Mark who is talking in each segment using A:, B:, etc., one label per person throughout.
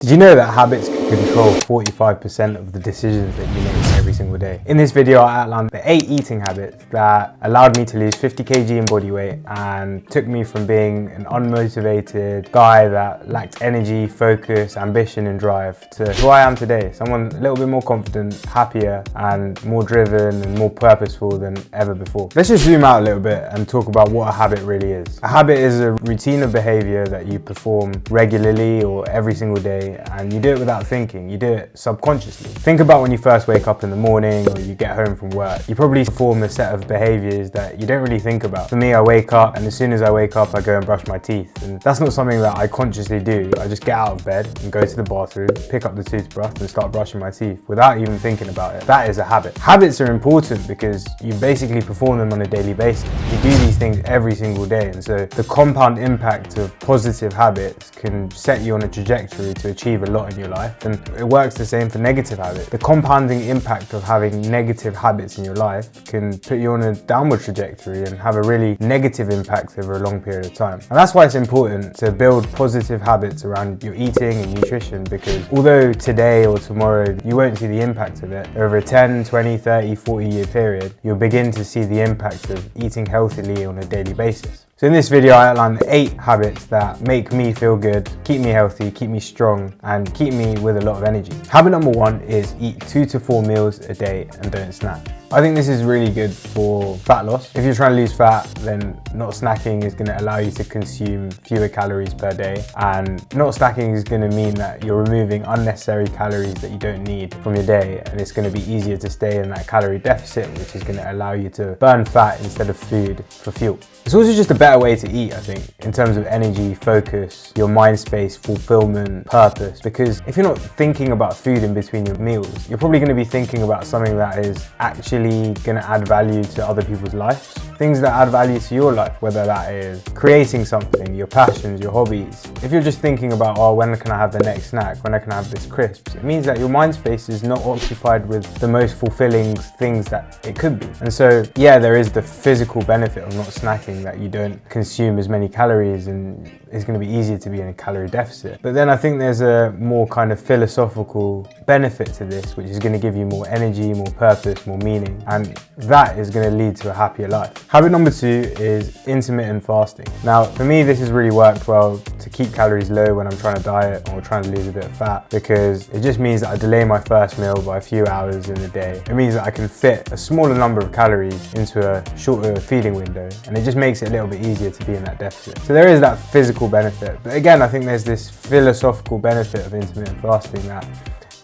A: Did you know that habits can control 45% of the decisions that you make every single day? In this video, I outlined the 8 eating habits that allowed me to lose 50 kg in body weight and took me from being an unmotivated guy that lacked energy, focus, ambition and drive to who I am today. Someone a little bit more confident, happier and more driven and more purposeful than ever before. Let's just zoom out a little bit and talk about what a habit really is. A habit is a routine of behavior that you perform regularly or every single day, and you do it without thinking. You do it subconsciously. Think about when you first wake up in the morning or you get home from work. You probably perform a set of behaviors that you don't really think about. For me, I wake up, and as soon as I wake up, I go and brush my teeth. And that's not something that I consciously do. I just get out of bed and go to the bathroom, pick up the toothbrush and start brushing my teeth without even thinking about it. That is a habit. Habits are important because you basically perform them on a daily basis. You do these things every single day, and so the compound impact of positive habits can set you on a trajectory to achieve a lot in your life, and it works the same for negative habits. The compounding impact of having negative habits in your life can put you on a downward trajectory and have a really negative impact over a long period of time. And that's why it's important to build positive habits around your eating and nutrition, because although today or tomorrow you won't see the impact of it, over a 10, 20, 30, 40 year period, you'll begin to see the impact of eating healthily on a daily basis. So in this video, I outlined the 8 habits that make me feel good, keep me healthy, keep me strong, and keep me with a lot of energy. Habit number 1 is eat 2 to 4 meals a day and don't snack. I think this is really good for fat loss. If you're trying to lose fat, then not snacking is going to allow you to consume fewer calories per day, and not snacking is going to mean that you're removing unnecessary calories that you don't need from your day, and it's going to be easier to stay in that calorie deficit, which is going to allow you to burn fat instead of food for fuel. It's also just a better way to eat, I think, in terms of energy, focus, your mind space, fulfillment, purpose, because if you're not thinking about food in between your meals, you're probably going to be thinking about something that is actually going to add value to other people's lives, things that add value to your life, whether that is creating something, your passions, your hobbies. If you're just thinking about, oh, when can I have the next snack, when I can have this crisps, it means that your mind space is not occupied with the most fulfilling things that it could be. And so, yeah, there is the physical benefit of not snacking, that you don't consume as many calories and it's going to be easier to be in a calorie deficit. But then I think there's a more kind of philosophical benefit to this, which is going to give you more energy, more purpose, more meaning, and that is going to lead to a happier life. Habit number 2 is intermittent fasting. Now, for me, this has really worked well to keep calories low when I'm trying to diet or trying to lose a bit of fat, because it just means that I delay my first meal by a few hours in the day. It means that I can fit a smaller number of calories into a shorter feeding window, and it just makes it a little bit easier to be in that deficit. So there is that physical benefit. But again, I think there's this philosophical benefit of intermittent fasting that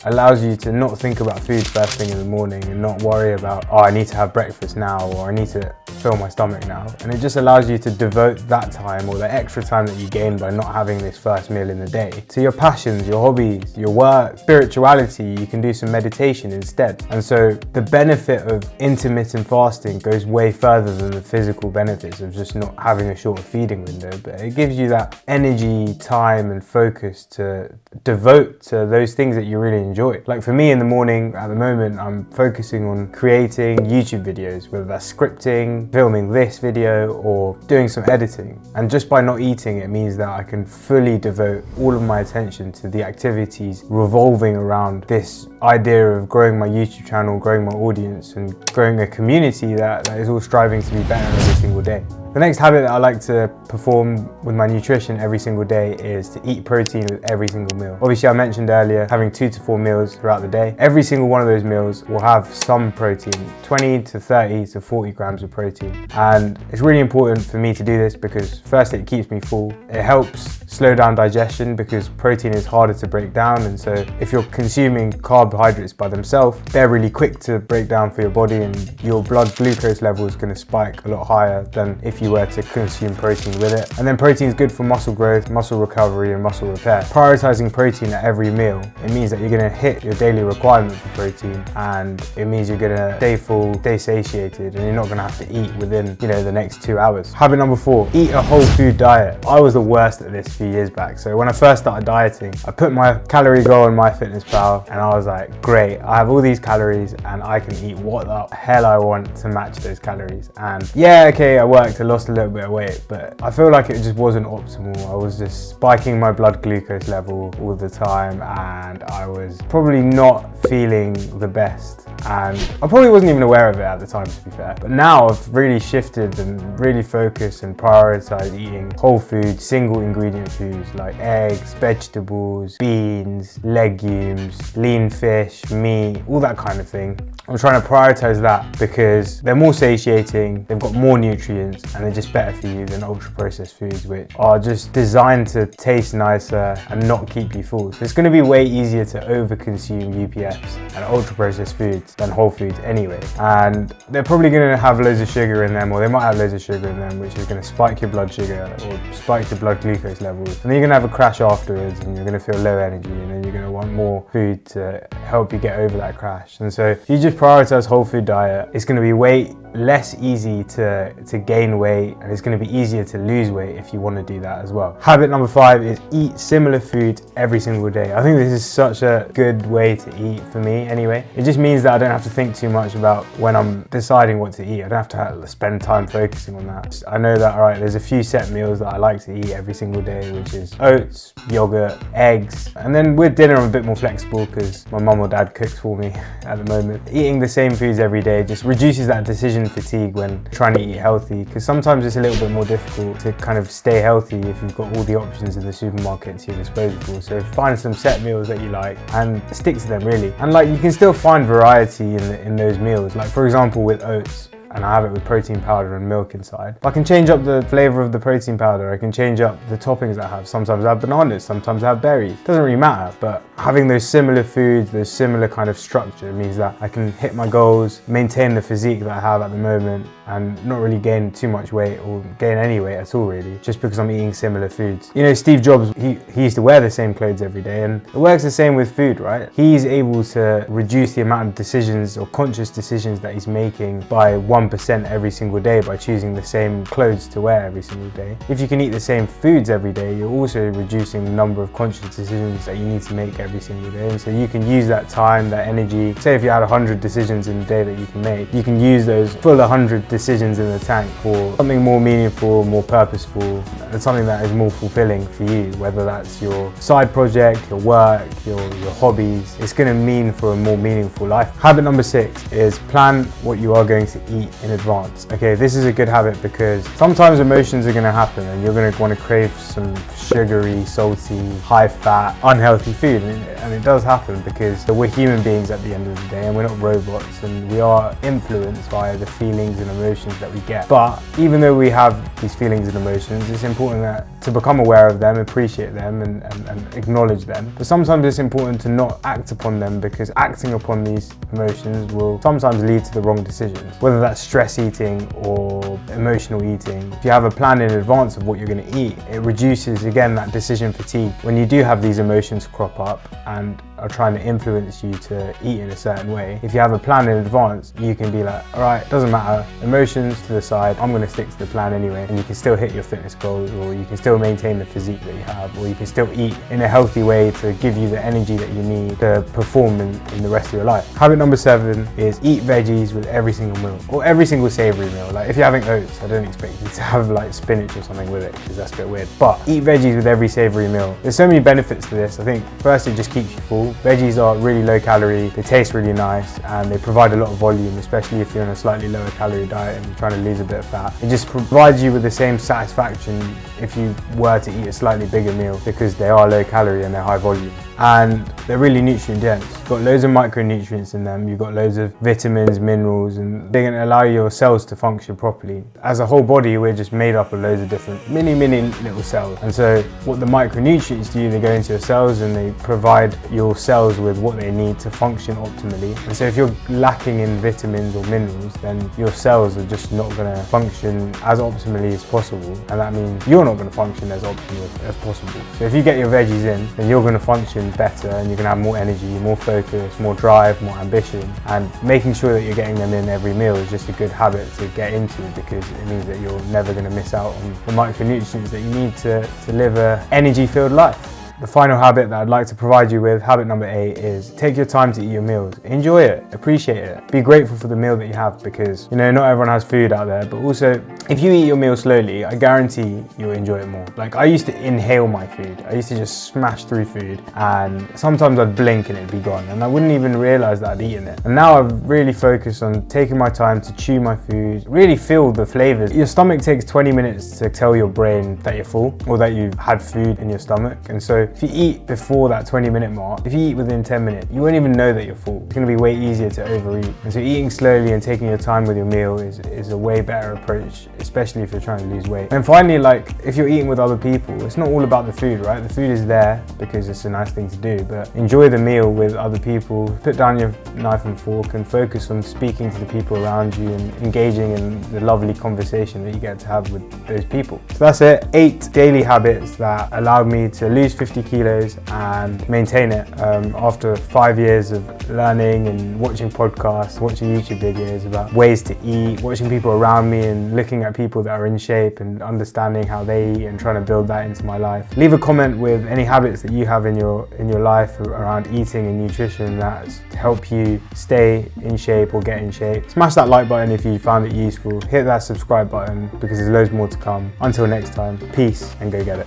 A: allows you to not think about food first thing in the morning and not worry about, oh, I need to have breakfast now, or I need to fill my stomach now. And it just allows you to devote that time, or the extra time that you gain by not having this first meal in the day, to your passions, your hobbies, your work, spirituality. You can do some meditation instead. And so the benefit of intermittent fasting goes way further than the physical benefits of just not having a short feeding window, but it gives you that energy, time and focus to devote to those things that you really enjoy. Like for me in the morning, at the moment, I'm focusing on creating YouTube videos, whether that's scripting, filming this video, or doing some editing. And just by not eating, it means that I can fully devote all of my attention to the activities revolving around this idea of growing my YouTube channel, growing my audience, and growing a community that is all striving to be better every single day. The next habit that I like to perform with my nutrition every single day is to eat protein with every single meal. Obviously, I mentioned earlier having 2 to 4 meals throughout the day. Every single one of those meals will have some protein, 20 to 30 to 40 grams of protein. And it's really important for me to do this because firstly, it keeps me full. It helps slow down digestion because protein is harder to break down. And so if you're consuming carbohydrates by themselves, they're really quick to break down for your body, and your blood glucose level is going to spike a lot higher than if you were to consume protein with it. And then protein is good for muscle growth, muscle recovery and muscle repair. Prioritizing protein at every meal, it means that you're going to hit your daily requirement for protein, and it means you're going to stay full, stay satiated, and you're not going to have to eat within, the next 2 hours. Habit number 4, eat a whole food diet. I was the worst at this a few years back. So when I first started dieting, I put my calorie goal on MyFitnessPal, and I was like, great, I have all these calories and I can eat what the hell I want to match those calories. And yeah, okay, I worked a lot lost a little bit of weight, but I feel like it just wasn't optimal. I was just spiking my blood glucose level all the time, and I was probably not feeling the best. And I probably wasn't even aware of it at the time, to be fair. But now I've really shifted and really focused and prioritized eating whole food, single ingredient foods like eggs, vegetables, beans, legumes, lean fish, meat, all that kind of thing. I'm trying to prioritize that because they're more satiating, they've got more nutrients, and they're just better for you than ultra processed foods, which are just designed to taste nicer and not keep you full. So it's going to be way easier to overconsume UPFs and ultra processed foods than whole foods anyway. And they're probably going to have loads of sugar in them, or they might have loads of sugar in them, which is going to spike your blood sugar or spike your blood glucose levels. And then you're going to have a crash afterwards, and you're going to feel low energy, and then you're going to want more food to help you get over that crash. And so if you just prioritize whole food diet, it's going to be way less easy to gain weight, and it's going to be easier to lose weight if you want to do that as well. Habit number 5 is eat similar food every single day. I think this is such a good way to eat for me anyway. It just means that I don't have to think too much about when I'm deciding what to eat. I don't have to spend time focusing on that. I know that, all right, there's a few set meals that I like to eat every single day, which is oats, yogurt, eggs, and then with dinner I'm a bit more flexible because my mum or dad cooks for me at the moment. Eating the same foods every day just reduces that decision fatigue when trying to eat healthy, because sometimes it's a little bit more difficult to kind of stay healthy if you've got all the options in the supermarket to your disposal. So find some set meals that you like and stick to them really. And like, you can still find variety in those meals. Like for example with oats, and I have it with protein powder and milk inside. I can change up the flavor of the protein powder, I can change up the toppings I have. Sometimes I have bananas, sometimes I have berries. Doesn't really matter, but having those similar foods, those similar kind of structure means that I can hit my goals, maintain the physique that I have at the moment, and not really gain too much weight or gain any weight at all really, just because I'm eating similar foods. You know, Steve Jobs, he used to wear the same clothes every day, and it works the same with food, right? He's able to reduce the amount of decisions or conscious decisions that he's making by 1% every single day by choosing the same clothes to wear every single day. If you can eat the same foods every day, you're also reducing the number of conscious decisions that you need to make every single day. And so you can use that time, that energy. Say if you had 100 decisions in a day that you can make, you can use those full 100 decisions in the tank for something more meaningful, more purposeful, and something that is more fulfilling for you, whether that's your side project, your work, your hobbies. It's going to mean for a more meaningful life. Habit number 6 is plan what you are going to eat in advance. Okay, this is a good habit because sometimes emotions are going to happen and you're going to want to crave some sugary, salty, high fat, unhealthy food, and it does happen because we're human beings at the end of the day, and we're not robots, and we are influenced by the feelings and emotions that we get. But even though we have these feelings and emotions, it's important to become aware of them, appreciate them, and acknowledge them. But sometimes it's important to not act upon them, because acting upon these emotions will sometimes lead to the wrong decisions, whether that's stress eating or emotional eating. If you have a plan in advance of what you're going to eat, it reduces again that decision fatigue when you do have these emotions crop up and are trying to influence you to eat in a certain way. If you have a plan in advance, you can be like, all right, doesn't matter, emotions to the side, I'm going to stick to the plan anyway, and you can still hit your fitness goals, or you can still maintain the physique that you have, or you can still eat in a healthy way to give you the energy that you need to perform in the rest of your life. Habit number 7 is eat veggies with every single meal, or every single savory meal. Like if you're having oats, I don't expect you to have like spinach or something with it, because that's a bit weird, but eat veggies with every savory meal. There's so many benefits to this. I think first, it just keeps you full. Veggies are really low calorie, they taste really nice, and they provide a lot of volume, especially if you're on a slightly lower calorie diet and you're trying to lose a bit of fat. It just provides you with the same satisfaction if you were to eat a slightly bigger meal, because they are low calorie and they're high volume. And they're really nutrient dense. You've got loads of micronutrients in them, you've got loads of vitamins, minerals, and they're going to allow your cells to function properly. As a whole body, we're just made up of loads of different mini little cells. And so what the micronutrients do, they go into your cells and they provide your cells with what they need to function optimally. And so if you're lacking in vitamins or minerals, then your cells are just not going to function as optimally as possible. And that means you're not going to function as optimally as possible. So if you get your veggies in, then you're going to function better, and you're going to have more energy, more focus, more drive, more ambition. And making sure that you're getting them in every meal is just a good habit to get into, because it means that you're never going to miss out on the micronutrients that you need to live an energy-filled life. the final habit that I'd like to provide you with, habit number 8, is take your time to eat your meals. Enjoy it, appreciate it, be grateful for the meal that you have, because you know, not everyone has food out there, but also if you eat your meal slowly, I guarantee you'll enjoy it more. Like, I used to inhale my food. I used to just smash through food, and sometimes I'd blink and it'd be gone, and I wouldn't even realize that I'd eaten it. And now I've really focused on taking my time to chew my food, really feel the flavors. Your stomach takes 20 minutes to tell your brain that you're full or that you've had food in your stomach. And so if you eat before that 20-minute mark, if you eat within 10 minutes, you won't even know that you're full. It's gonna be way easier to overeat. And so eating slowly and taking your time with your meal is a way better approach, especially if you're trying to lose weight. And finally, like, if you're eating with other people, it's not all about the food, right? The food is there because it's a nice thing to do, but enjoy the meal with other people. Put down your knife and fork and focus on speaking to the people around you and engaging in the lovely conversation that you get to have with those people. So that's it, 8 daily habits that allowed me to lose 50 kilos and maintain it after 5 years of learning and watching podcasts, watching YouTube videos about ways to eat, watching people around me and looking at people that are in shape and understanding how they eat and trying to build that into my life. Leave a comment with any habits that you have in your life around eating and nutrition that help you stay in shape or get in shape. Smash that like button if you found it useful. Hit that subscribe button because there's loads more to come. Until next time, peace and go get it.